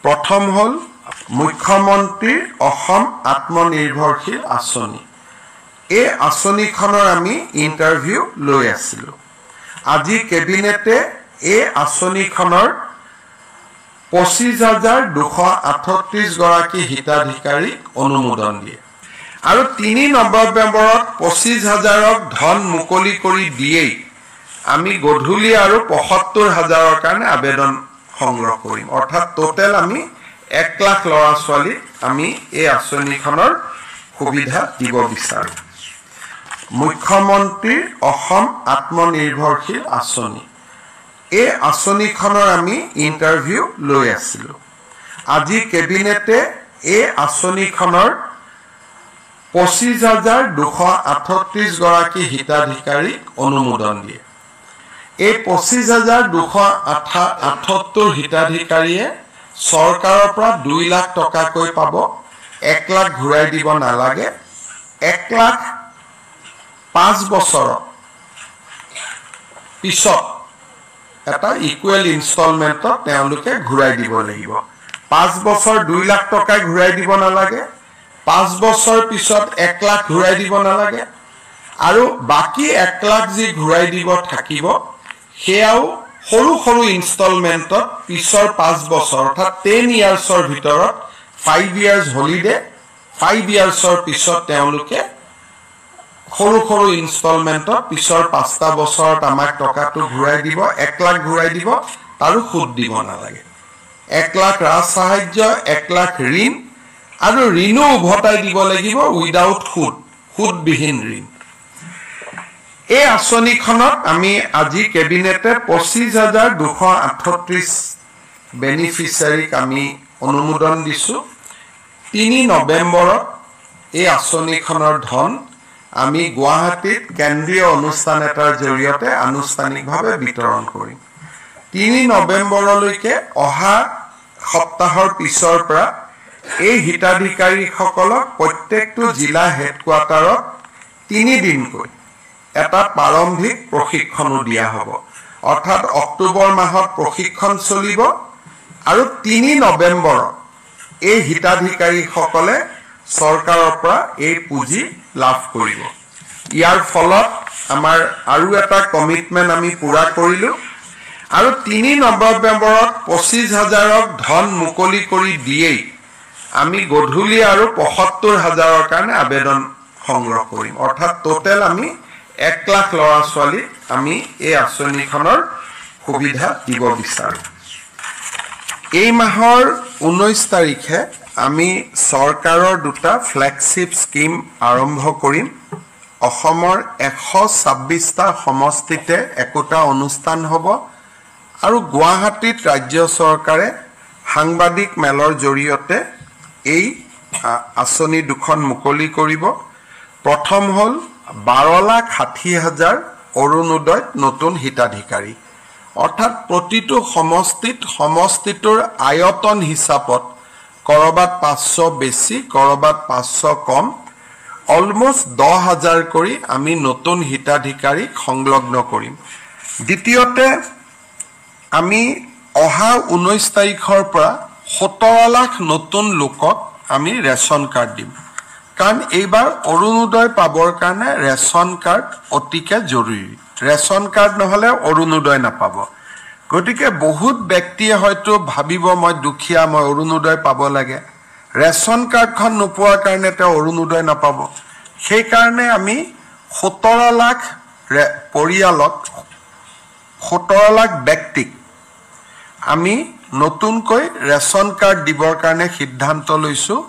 প্ৰথম হল মুখ্যমন্ত্ৰীৰ অসম আত্মনিৰ্ভৰশীল আঁচনি। এই আঁচনিখনৰ আমি ইণ্টাৰভিউ লৈ আছিলোঁ। আজি কেবিনেটে এই আঁচনিখনৰ 25,238 গৰাকী হিতাধিকাৰীক অনুমোদন দিয়ে আৰু 3 নৱেম্বৰত 25,000ক ধন মুকলি কৰি দিয়েই আমি গধূলি আৰু 75,000ৰ কাৰণে আবেদন সংগ্ৰহ কৰিম। অৰ্থাৎ টোটেল আমি 1 লাখ ল'ৰা ছোৱালীক আমি এই আঁচনিখনৰ সুবিধা দিব বিচাৰোঁ। মুখ্যমন্ত্ৰীৰ অসম আত্মনিৰ্ভৰশীল আঁচনি। এই আঁচনিখনৰ আমি ইণ্টাৰভিউ লৈ আছিলোঁ। আজি কেবিনেটে এই আঁচনিখনৰ 25,238 গৰাকী হিতাধিকাৰীক অনুমোদন দিয়ে। এই 25,278 হিতাধিকাৰীয়ে চৰকাৰৰ পৰা 2 লাখ টকাকৈ পাব। 1 লাখ ঘূৰাই দিব নালাগে। 1 লাখ 5 বছৰৰ পিছত এটা ইকুৱেল ইনষ্টলমেণ্টত তেওঁলোকে ঘূৰাই দিব লাগিব। 5 বছৰ 2 লাখ টকা ঘূৰাই দিব নালাগে। 5 বছৰ পিছত 1 লাখ ঘূৰাই দিব নালাগে আৰু বাকী 1 লাখ যি ঘূৰাই দিব থাকিব সেয়াও সৰু সৰু ইনষ্টলমেণ্টত পিছৰ 5 বছৰ অৰ্থাৎ 10 ইয়াৰ্ছৰ ভিতৰত 5 ইয়াৰ্ছ হলিডে 5 ইয়াৰ্ছৰ পিছত তেওঁলোকে সৰু সৰু ইনষ্টলমেণ্টত পিছৰ 5টা বছৰত আমাক টকাটো ঘূৰাই দিব। 1 লাখ ঘূৰাই দিব, তাৰো সুদ দিব নালাগে। 1 লাখ ৰাজ সাহায্য, 1 লাখ ঋণ আৰু ঋণো উভতাই দিব লাগিব উইদাউট সুদবিহীন ঋণ। এই আঁচনিখনত আমি আজি কেবিনেটে 25,238 বেনিফিচিয়াৰীক আমি অনুমোদন দিছোঁ। 3 নৱেম্বৰত এই আঁচনিখনৰ ধন আমি গুৱাহাটীত কেন্দ্ৰীয় অনুষ্ঠান এটাৰ জৰিয়তে আনুষ্ঠানিকভাৱে বিতৰণ কৰিম। 3 নৱেম্বৰলৈকে অহা সপ্তাহৰ পিছৰ পৰা এই হিতাধিকাৰীসকলক প্ৰত্যেকটো জিলা হেডকোৱাৰ্টাৰত 3 দিনকৈ এটা প্ৰাৰম্ভিক প্ৰশিক্ষণো দিয়া হ'ব। অৰ্থাৎ অক্টোবৰ মাহত প্ৰশিক্ষণ চলিব আৰু 3 নৱেম্বৰত এই হিতাধিকাৰীসকলে চৰকাৰৰ পৰা এই পুঁজি লাভ কৰিব। ইয়াৰ ফলত আমাৰ আৰু এটা কমিটমেণ্ট আমি পূৰা কৰিলোঁ আৰু 3 নৱেম্বৰত 25,000ক ধন মুকলি কৰি দিয়েই আমি গধূলি আৰু 75,000ৰ কাৰণে আবেদন সংগ্ৰহ কৰিম। অৰ্থাৎ টোটেল আমি 1 লাখ ল'ৰা ছোৱালীক আমি এই আঁচনিখনৰ সুবিধা দিব বিচাৰোঁ। এই মাহৰ 19 তাৰিখে আমি চৰকাৰৰ 2টা ফ্লেগশ্বিপ স্কিম আৰম্ভ কৰিম। অসমৰ 126টা সমষ্টিতে একোটা অনুষ্ঠান হ'ব আৰু গুৱাহাটীত ৰাজ্য চৰকাৰে সাংবাদিক মেলৰ জৰিয়তে এই আঁচনি দুখন মুকলি কৰিব। প্ৰথম হ'ল 12,60,000 অৰুণোদয়ত নতুন হিতাধিকাৰী। অৰ্থাৎ প্ৰতিটো সমষ্টিটোৰ আয়তন হিচাপত কৰবাত 500 বেছি, কৰবাত 500 কম, অলমোষ্ট 10,000 কৰি আমি নতুন হিতাধিকাৰীক সংলগ্ন কৰিম। দ্বিতীয়তে আমি অহা 19 তাৰিখৰ পৰা 17 লাখ নতুন লোকক আমি ৰেচন কাৰ্ড দিম। কাৰণ এইবাৰ অৰুণোদয় পাবৰ কাৰণে ৰেচন কাৰ্ড অতিকে জৰুৰী। ৰেচন কাৰ্ড নহ'লে অৰুণোদয় নাপাব। গতিকে বহুত ব্যক্তিয়ে হয়তো ভাবিব মই দুখীয়া, মই অৰুণোদয় পাব লাগে। ৰেচন কাৰ্ডখন নোপোৱাৰ কাৰণে তেওঁ অৰুণোদয় নাপাব। সেইকাৰণে আমি 17 লাখ পৰিয়ালক 17 লাখ ব্যক্তিক আমি নতুনকৈ ৰেচন কাৰ্ড দিবৰ কাৰণে সিদ্ধান্ত লৈছোঁ।